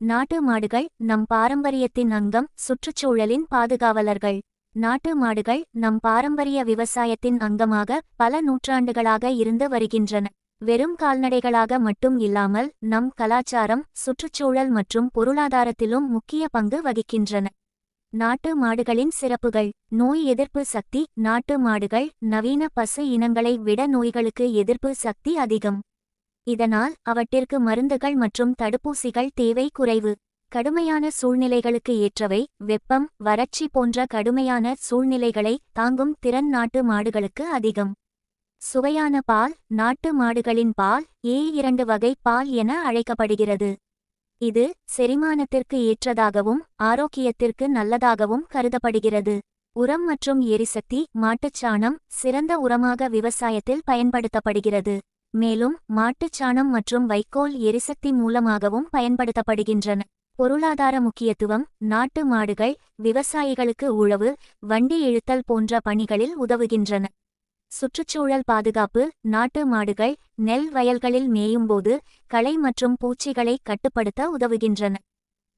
நாட்டு மாடுகள் நம் பாரம்பரியத்தின் அங்கம், சுற்றுச்சூழலின் பாதுகாவலர்கள். நாட்டு மாடுகள் நம் பாரம்பரிய விவசாயத்தின் அங்கமாக பல நூற்றாண்டுகளாக இருந்து வருகின்றன. வெறும் கால்நடைகளாக மட்டும் இல்லாமல் நம் கலாச்சாரம், சுற்றுச்சூழல் மற்றும் பொருளாதாரத்திலும் முக்கிய பங்கு வகிக்கின்றன. நாட்டு மாடுகளின் சிறப்புகள். நோய் எதிர்ப்பு சக்தி. நாட்டு மாடுகள் நவீன பசு இனங்களை விட நோய்களுக்கு எதிர்ப்பு சக்தி அதிகம். இதனால் அவற்றிற்கு மருந்துகள் மற்றும் தடுப்பூசிகள் தேவை குறைவு. கடுமையான சூழ்நிலைகளுக்கு ஏற்றவை. வெப்பம், வறட்சி போன்ற கடுமையான சூழ்நிலைகளை தாங்கும் திறன் நாட்டு மாடுகளுக்கு அதிகம். சுவையான பால். நாட்டு மாடுகளின் பால் A2 வகை பால் என அழைக்கப்படுகிறது. இது செரிமானத்திற்கு ஏற்றதாகவும் ஆரோக்கியத்திற்கு நல்லதாகவும் கருதப்படுகிறது. உரம் மற்றும் எரிசக்தி. மாட்டுச்சாணம் சிறந்த உரமாக விவசாயத்தில் பயன்படுத்தப்படுகிறது. மேலும் மாட்டுச்சாணம் மற்றும் வைக்கோல் எரிசக்தி மூலமாகவும் பயன்படுத்தப்படுகின்றன. பொருளாதார முக்கியத்துவம். நாட்டு மாடுகள் விவசாயிகளுக்கு உழவு, வண்டி இழுத்தல் போன்ற பணிகளில் உதவுகின்றன. சுற்றுச்சூழல் பாதுகாப்பு. நாட்டு மாடுகள் நெல் வயல்களில் மேயும்போது களை மற்றும் பூச்சிகளை கட்டுப்படுத்த உதவுகின்றன.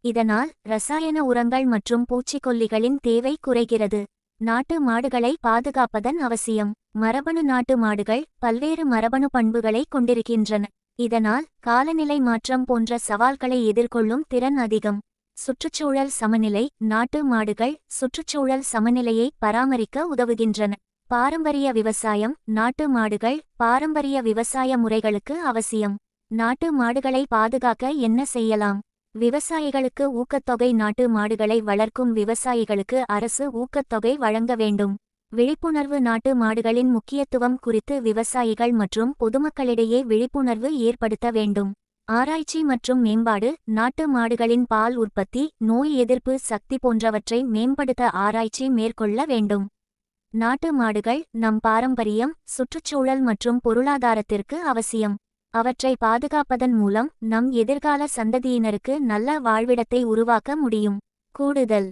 இதனால் ரசாயன உரங்கள் மற்றும் பூச்சிக்கொல்லிகளின் தேவை குறைகிறது. நாட்டு மாடுகளை பாதுகாப்பதன் அவசியம். மரபணு. நாட்டு மாடுகள் பல்வேறு மரபணு பண்புகளை கொண்டிருக்கின்றன. இதனால் காலநிலை மாற்றம் போன்ற சவால்களை எதிர்கொள்ளும் திறன் அதிகம். சுற்றுச்சூழல் சமநிலை. நாட்டு மாடுகள் சுற்றுச்சூழல் சமநிலையை பராமரிக்க உதவுகின்றன. பாரம்பரிய விவசாயம். நாட்டு மாடுகள் பாரம்பரிய விவசாய முறைகளுக்கு அவசியம். நாட்டு மாடுகளை பாதுகாக்க என்ன செய்யலாம்? விவசாயிகளுக்கு ஊக்கத்தொகை. நாட்டு மாடுகளை வளர்க்கும் விவசாயிகளுக்கு அரசு ஊக்கத்தொகை வழங்க வேண்டும். விழிப்புணர்வு. நாட்டு மாடுகளின் முக்கியத்துவம் குறித்து விவசாயிகள் மற்றும் பொதுமக்களிடையே விழிப்புணர்வு ஏற்படுத்த வேண்டும். ஆராய்ச்சி மற்றும் மேம்பாடு. நாட்டு மாடுகளின் பால் உற்பத்தி, நோய் எதிர்ப்பு சக்தி போன்றவற்றை மேம்படுத்த ஆராய்ச்சி மேற்கொள்ள வேண்டும். நாட்டு மாடுகள் நம் பாரம்பரியம், சுற்றுச்சூழல் மற்றும் பொருளாதாரத்திற்கு அவசியம். அவற்றை பாதுகாப்பதன் மூலம் நம் எதிர்கால சந்ததியினருக்கு நல்ல வாழ்விடத்தை உருவாக்க முடியும். கூடுதல்